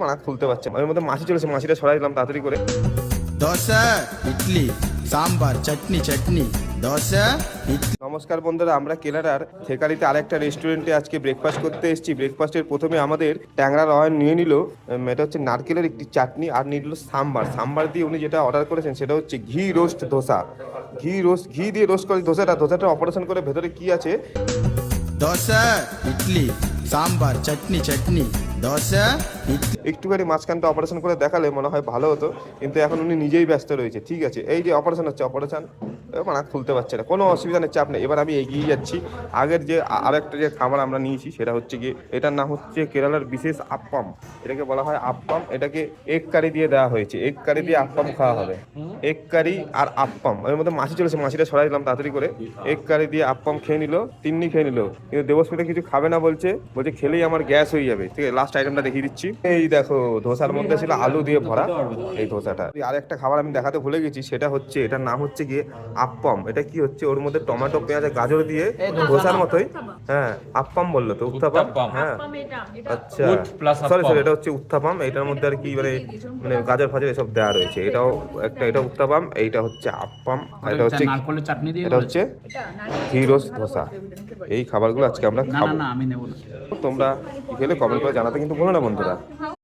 মানা খুলতে পারছে না, ওর মধ্যে মাছি চলেছে, মাছিটা সরাই দিলাম তাড়াতাড়ি করে। দোসা, ইডলি, সাম্বার, চাটনি চাটনি, দোসা, ইডলি। নমস্কার বন্ধুরা, আমরা কেনাডার থেকারিতে আরেকটা রেস্টুরেন্টে আজকে ব্রেকফাস্ট করতে এসেছি। ব্রেকফাস্টের প্রথমে আমাদের ট্যাংরা রয়্যাল নিয়ে নিল, এটা হচ্ছে নারকেলের একটি চাটনি, আর নিয়ে নিল সাম্বার। সাম্বার দিয়ে উনি যেটা অর্ডার করেছেন সেটা হচ্ছে ঘি রোস্ট ধোসা। ঘি দিয়ে রোস্ট করে ধোসাটা অপারেশন করে ভেতরে কি আছে। দোসা, ইডলি, সাম্বার, চাটনি চাটনি, দোসা, ইডলি। একটুখানি মাঝখানটা অপারেশন করে দেখালে মনে হয় ভালো হতো, কিন্তু এখন উনি নিজেই ব্যস্ত রয়েছে। ঠিক আছে, এই যে অপারেশন হচ্ছে, অপারেশন মানা খুলতে পারছে না, কোনো অসুবিধা নেই, চাপ নেই। এবার আমি এগিয়ে যাচ্ছি। আগের যে আরেকটা যে খাবার আমরা নিয়েছি সেটা হচ্ছে গিয়ে, এটার নাম হচ্ছে কেরালার বিশেষ আপ্পাম। এটাকে বলা হয় আপ্পাম। এটাকে এগ কারি দিয়ে দেওয়া হয়েছে, এগ কারি দিয়ে আপ্পাম খাওয়া হবে। এগ কারি আর আপ্পাম, এর মধ্যে মাছি চলেছে, মাছিটা সরাই দিলাম তাড়াতাড়ি করে। এগ কারি দিয়ে আপ্পাম খেয়ে নিল, তিন্নি খেয়ে নিল, কিন্তু দেবস্মিতা কিছু খাবে না, বলছে খেলেই আমার গ্যাস হয়ে যাবে। ঠিক আছে, লাস্ট আইটেমটা দেখিয়ে দিচ্ছি। এই দেখো, ধোসার মধ্যে ছিল আলু দিয়ে ভরা এই ধোসাটা। আর একটা খাবার আমি দেখাতে ভুলে গেছি, সেটা হচ্ছে, এটার নাম হচ্ছে গিয়ে আপ্পাম। এটা কি হচ্ছে, ওর মধ্যে টমেটো পেঁয়াজ গাজর দিয়ে ধোসার মতোই। হ্যাঁ, আপ্পাম বললো তো, উত্তাপাম। হ্যাঁ আচ্ছা, সরি, এটা হচ্ছে উত্তাপাম। এটার মধ্যে আর কি মানে মানে গাজর ফাজর এসব দেওয়া রয়েছে। এটাও একটা, এটা উত্তাপাম, এইটা হচ্ছে আপ্পাম, এটা হচ্ছে নারকলের চাটনি দিয়ে, এটা হচ্ছে ঘি রোস্ট ধোসা। এই খাবারগুলো আজকে আমরা না খাবো। না না আমি নেব না। তোমরা কি খেলে কমেন্ট করে জানাতে কিন্তু ভুলো না বন্ধুরা।